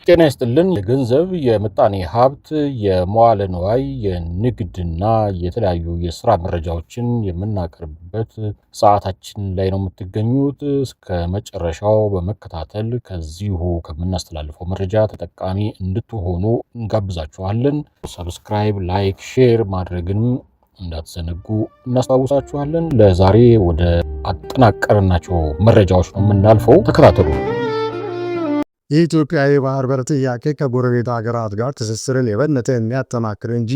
ጤና ይስጥልን የገንዘብ የምጣኔ ሀብት የመዋለ ንዋይ የንግድና የተለያዩ የሥራ መረጃዎችን የምናቀርብበት ሰዓታችን ላይ ነው የምትገኙት። እስከ መጨረሻው በመከታተል ከዚሁ ከምናስተላልፈው መረጃ ተጠቃሚ እንድትሆኑ እንጋብዛችኋለን። ሰብስክራይብ፣ ላይክ፣ ሼር ማድረግንም እንዳትዘነጉ እናስታውሳችኋለን። ለዛሬ ወደ አጠናቀርናቸው መረጃዎች ነው የምናልፈው። ተከታተሉ። የኢትዮጵያ የባህር በር ጥያቄ ከጎረቤት ሀገራት ጋር ትስስርን የበለጠ የሚያጠናክር እንጂ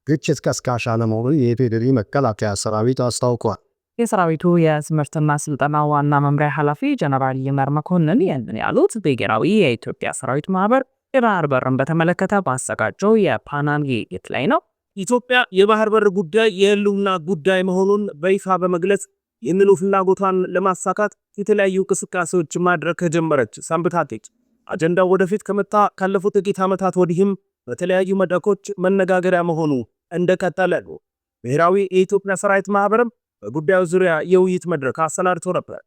ግጭት ቀስቃሽ አለመሆኑን የኢፌዴሪ መከላከያ ሰራዊት አስታውቋል። የሰራዊቱ የትምህርትና ስልጠና ዋና መምሪያ ኃላፊ ጀነራል ይመር መኮንን ይህንን ያሉት ብሔራዊ የኢትዮጵያ ሰራዊት ማህበር የባህር በርን በተመለከተ ባዘጋጀው የፓናል ውይይት ላይ ነው። ኢትዮጵያ የባህር በር ጉዳይ የህልውና ጉዳይ መሆኑን በይፋ በመግለጽ ይህንኑ ፍላጎቷን ለማሳካት የተለያዩ እንቅስቃሴዎች ማድረግ ከጀመረች ሰንብታለች። አጀንዳው ወደፊት ከመጣ ካለፉት ጥቂት ዓመታት ወዲህም በተለያዩ መድረኮች መነጋገሪያ መሆኑ እንደቀጠለ ነው። ብሔራዊ የኢትዮጵያ ሰራዊት ማህበርም በጉዳዩ ዙሪያ የውይይት መድረክ አሰናድቶ ነበር።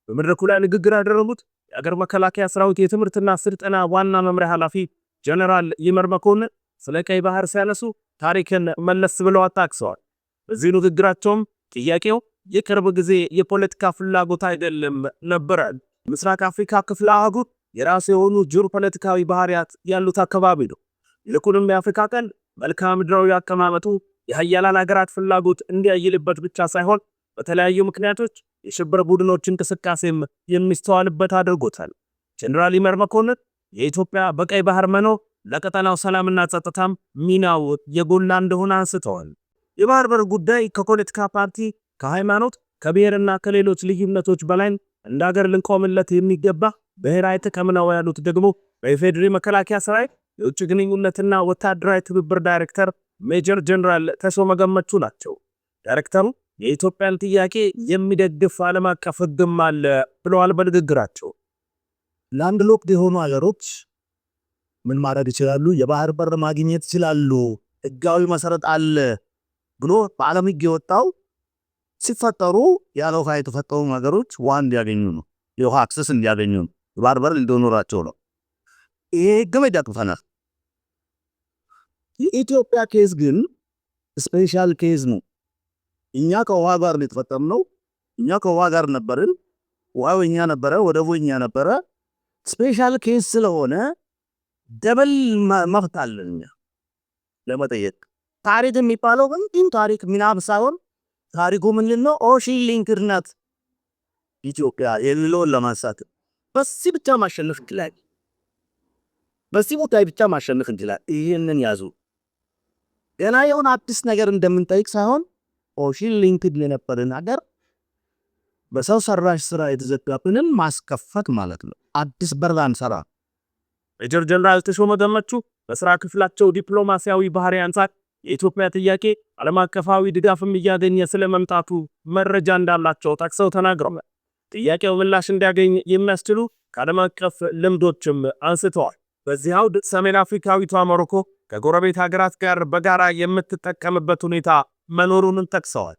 በመድረኩ ላይ ንግግር ያደረጉት የአገር መከላከያ ሰራዊት የትምህርትና ስልጠና ዋና መምሪያ ኃላፊ ጀነራል ይመር መኮንን ስለ ቀይ ባህር ሲያነሱ ታሪክን መለስ ብለው አጣቅሰዋል። በዚህ ንግግራቸውም ጥያቄው የቅርብ ጊዜ የፖለቲካ ፍላጎት አይደለም ነበረ። ምስራቅ አፍሪካ ክፍለ አህጉር የራሱ የሆኑ ጂኦፖለቲካዊ ባህሪያት ያሉት አካባቢ ነው። ይልቁንም የአፍሪካ ቀንድ መልክዓ ምድራዊ አቀማመጡ የሀያላን ሀገራት ፍላጎት እንዲያይልበት ብቻ ሳይሆን በተለያዩ ምክንያቶች የሽብር ቡድኖች እንቅስቃሴም የሚስተዋልበት አድርጎታል። ጀነራል ይመር መኮንን የኢትዮጵያ በቀይ ባህር መኖር ለቀጠናው ሰላምና ጸጥታም ሚናው የጎላ እንደሆነ አንስተዋል። የባህር በር ጉዳይ ከፖለቲካ ፓርቲ፣ ከሃይማኖት፣ ከብሔርና ከሌሎች ልዩነቶች በላይ እንደ ሀገር ልንቆምለት የሚገባ ብሔራዊ ጥቅም ነው ያሉት ደግሞ በኢፌዴሪ መከላከያ ሰራዊት የውጭ ግንኙነትና ወታደራዊ ትብብር ዳይሬክተር ሜጀር ጀነራል ተሾመ ገመቹ ናቸው። ዳይሬክተሩ የኢትዮጵያን ጥያቄ የሚደግፍ ዓለም አቀፍ ሕግም አለ ብለዋል በንግግራቸው። ላንድ ሎክድ የሆኑ ሀገሮች ምን ማድረግ ይችላሉ? የባህር በር ማግኘት ይችላሉ። ሕጋዊ መሰረት አለ ብሎ በዓለም ሕግ የወጣው ሲፈጠሩ ያለ ውሃ የተፈጠሩ ነገሮች ውሃ እንዲያገኙ ነው። የውሃ አክሰስ እንዲያገኙ ነው። የባህር በር እንዲኖራቸው ነው። ይሄ ገመድ ያጥፈናል። የኢትዮጵያ ኬዝ ግን ስፔሻል ኬዝ ነው። እኛ ከውሃ ጋር ነው የተፈጠርነው። እኛ ከውሃ ጋር ነበርን። ውሃው እኛ ነበረ፣ ወደቡ እኛ ነበረ። ስፔሻል ኬዝ ስለሆነ ደብል መብት አለን እኛ ለመጠየቅ። ታሪክ የሚባለው ግን ታሪክ ምናምን ሳይሆን ታሪኩ ምንድነው? ኦሽን ሊንክድ ናት ኢትዮጵያ የሌለውን ለማንሳት በዚህ ብቻ ማሸነፍ እንችላለን። በዚህ ቦታ ብቻ ማሸነፍ እንችላለን። ይሄንን ያዙ። ገና የሆነ አዲስ ነገር እንደምንጠይቅ ሳይሆን ኦሽን ሊንክድ ለነበረን ሀገር በሰው ሰራሽ ስራ የተዘጋብንን ማስከፈት ማለት ነው። አዲስ በር አንሰራ። ሜጀር ጀነራል ተሾመ ገመቹ በስራ ክፍላቸው ዲፕሎማሲያዊ ባህሪ አንፃር የኢትዮጵያ ጥያቄ ዓለም አቀፋዊ ድጋፍም እያገኘ ስለመምጣቱ መረጃ እንዳላቸው ጠቅሰው ተናግረዋል። ጥያቄው ምላሽ እንዲያገኝ የሚያስችሉ ከዓለም አቀፍ ልምዶችም አንስተዋል። በዚህ አውድ ሰሜን አፍሪካዊቷ ሞሮኮ ከጎረቤት ሀገራት ጋር በጋራ የምትጠቀምበት ሁኔታ መኖሩንም ጠቅሰዋል።